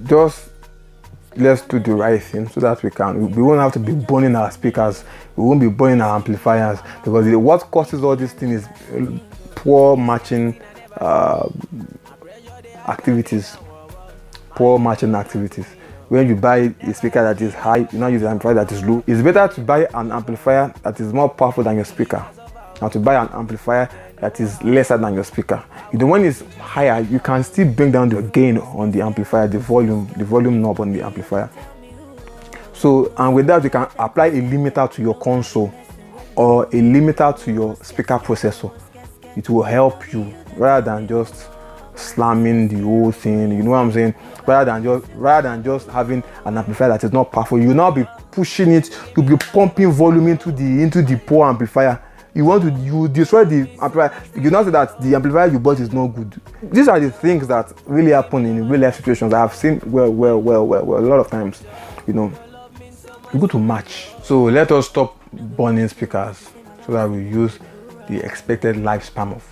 just let's do the right thing so that we won't have to be burning our speakers, we won't be burning our amplifiers, because what causes all this thing is poor matching activities. When you buy a speaker that is high, you now use an amplifier that is low. It's better to buy an amplifier that is more powerful than your speaker than to buy an amplifier that is lesser than your speaker. When it's higher, you can still bring down the gain on the amplifier, the volume knob on the amplifier. So, and with that, you can apply a limiter to your console or a limiter to your speaker processor. It will help you rather than just slamming the whole thing. You know what I'm saying? Rather than just having an amplifier that is not powerful, you'll now be pushing it. You'll be pumping volume into the poor amplifier. You destroy the amplifier. You know that the amplifier you bought is not good. These are the things that really happen in real life situations. I have seen well a lot of times. You go to match. So let us stop burning speakers so that we use the expected lifespan of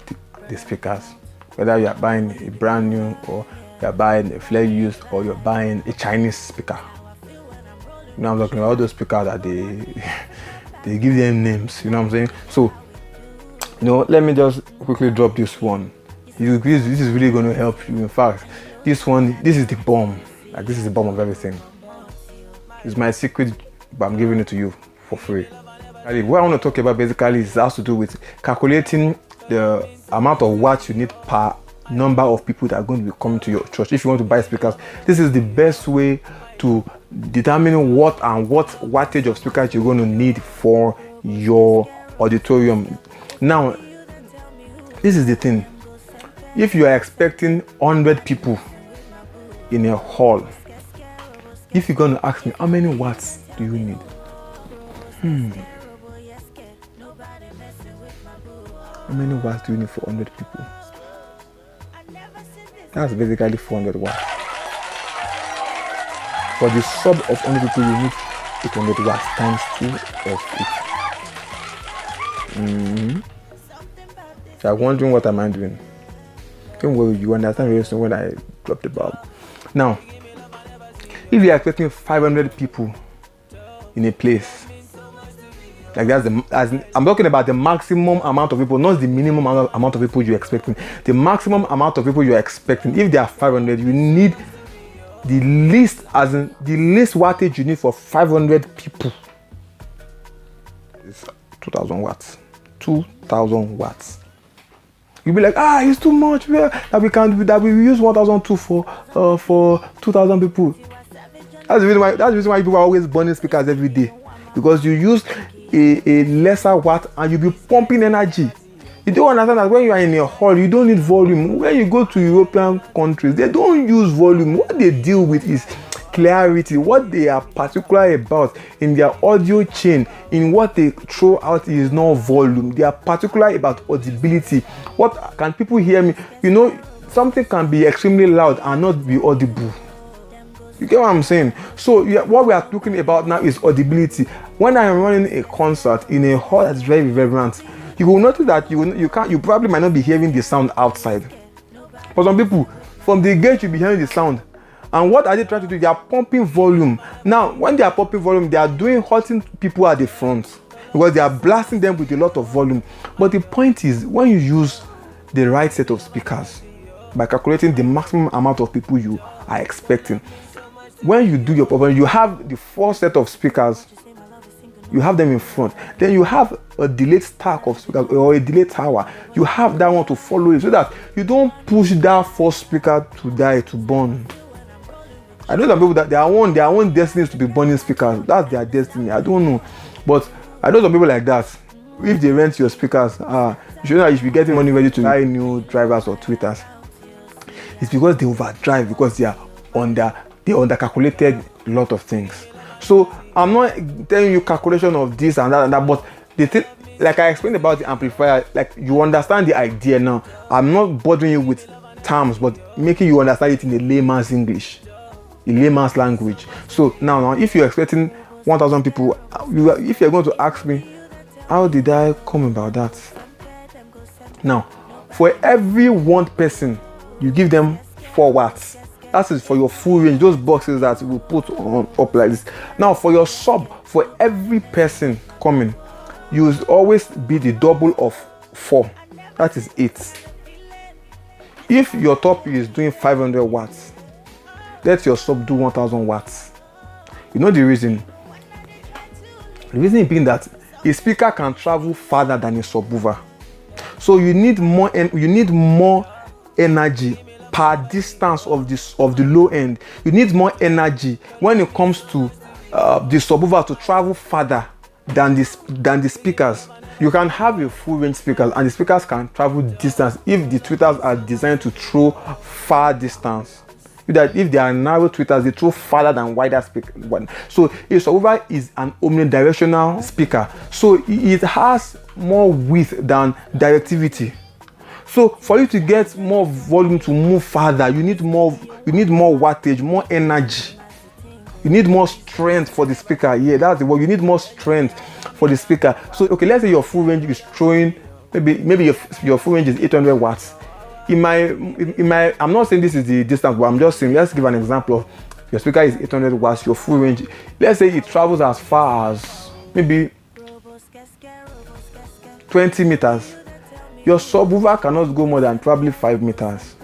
the speakers. Whether you are buying a brand new, or you are buying a flare used, or you're buying a Chinese speaker. I'm talking about those speakers that they give them names, you know what I'm saying? So, let me just quickly drop this one. This is really going to help you. In fact, this is the bomb. Like, this is the bomb of everything. It's my secret, but I'm giving it to you for free. What I want to talk about basically has to do with calculating the amount of watts you need per number of people that are going to be coming to your church. If you want to buy speakers, this is the best way to determine what wattage of speakers you're going to need for your auditorium. Now, this is the thing. If you are expecting 100 people in a hall, if you're going to ask me, how many watts do you need? How many watts do you need for 100 people? That's basically 400 watts. For the sub of 100 people, you need 800 watts times 2 of it. You're wondering what am I doing? Don't worry, you understand very soon when I drop the bulb. Now, if you're expecting 500 people in a place, like I'm talking about the maximum amount of people, not the minimum amount of people you're expecting. The maximum amount of people you're expecting. If there are 500, you need the least wattage you need for 500 people is 2,000 watts. 2,000 watts. You'll be like, it's too much. That we use 1,002 for 2,000 people. That's the reason why people are always burning speakers every day, because you use a lesser watt and you'll be pumping energy. You don't understand that when you are in a hall, you don't need volume. When you go to European countries, they don't use volume. What they deal with is clarity. What they are particular about in their audio chain, in what they throw out, is not volume. They are particular about audibility. What can people hear me? Something can be extremely loud and not be audible. You get what I'm saying? So what we are talking about now is audibility. When I am running a concert in a hall that's very vibrant, you will notice that you probably might not be hearing the sound outside. For some people, from the gate you'll be hearing the sound. And what are they trying to do? They are pumping volume. Now, when they are pumping volume, they are hurting people at the front, because they are blasting them with a lot of volume. But the point is, when you use the right set of speakers, by calculating the maximum amount of people you are expecting, when you do your performance, you have the 4 set of speakers, you have them in front. Then you have a delayed stack of speakers or a delayed tower. You have that one to follow it, so that you don't push that 4th speaker to die, to burn. I know some people that their own destiny is to be burning speakers. That's their destiny. I don't know, but I know some people like that. If they rent your speakers, you should know that you should be getting money ready to buy new drivers or tweeters. It's because they overdrive, because they undercalculated a lot of things. So I'm not telling you calculation of this and that, but the thing, like I explained about the amplifier, like you understand the idea now. I'm not bothering you with terms, but making you understand it in a layman's English, in layman's language. So now, if you're expecting 1,000 people, if you're going to ask me, how did I come about that? Now, for every one person, you give them 4 watts. That is for your full range, those boxes that you will put on up like this. Now for your sub, for every person coming, you will always be the double of 4. That is 8. If your top is doing 500 watts, let your sub do 1000 watts. You know the reason? The reason being that a speaker can travel farther than a subwoofer. So you need more energy per distance of the low end. You need more energy when it comes to the subwoofer to travel farther than the speakers. You can have a full range speaker and the speakers can travel distance if the tweeters are designed to throw far distance. If they are narrow tweeters, they throw farther than wider speaker. So a subwoofer is an omnidirectional speaker. So it has more width than directivity. So for you to get more volume to move farther, you need more wattage, more energy. You need more strength for the speaker. Yeah, that's the word. You need more strength for the speaker. So okay, let's say your full range is throwing maybe your full range is 800 watts. I'm not saying this is the distance, but I'm just saying, let's give an example of your speaker is 800 watts, your full range. Let's say it travels as far as maybe 20 meters. Your subwoofer cannot go more than probably 5 meters.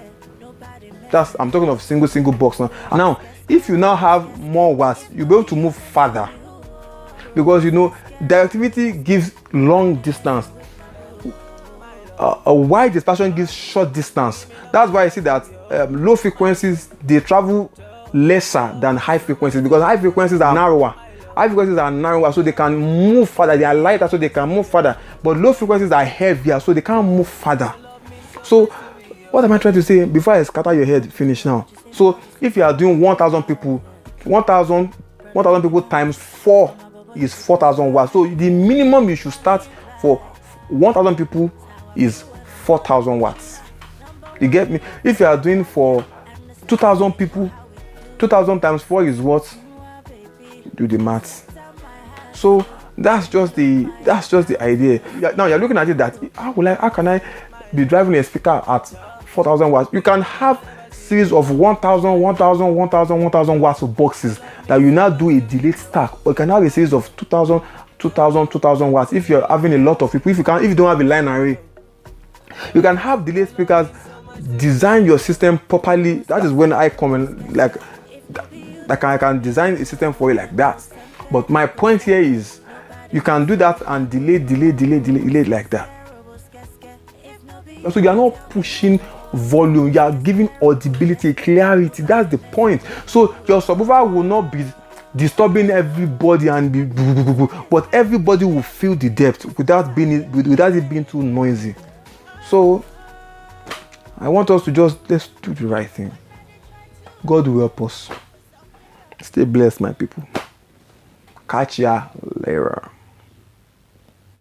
I'm talking of single box now. And now, if you now have more watts, you'll be able to move farther. Because directivity gives long distance. A wide dispersion gives short distance. That's why I see that low frequencies, they travel lesser than high frequencies, because high frequencies are narrower. High frequencies are narrower, so they can move further. They are lighter, so they can move further. But low frequencies are heavier, so they can't move further. So what am I trying to say before I scatter your head? Finish now. So if you are doing 1000 people, 1000 people times 4 is 4000 watts. So the minimum you should start for 1000 people is 4000 watts. You get me? If you are doing for 2000 people, 2000 times 4 is what? Do the maths. So that's just the idea. Now you're looking at it that how can I be driving a speaker at 4000 watts? You can have series of 1000 watts of boxes that you now do a delayed stack, or you can have a series of 2000 watts if you're having a lot of people. If you don't have a line array, you can have delayed speakers. Design your system properly. That is when I come in, I can design a system for you like that. But my point here is you can do that and delay like that. So you are not pushing volume, you are giving audibility, clarity. That's the point. So your subwoofer will not be disturbing everybody but everybody will feel the depth without it being too noisy. So I want us to let's do the right thing. God will help us. Stay blessed, my people. Catch ya later.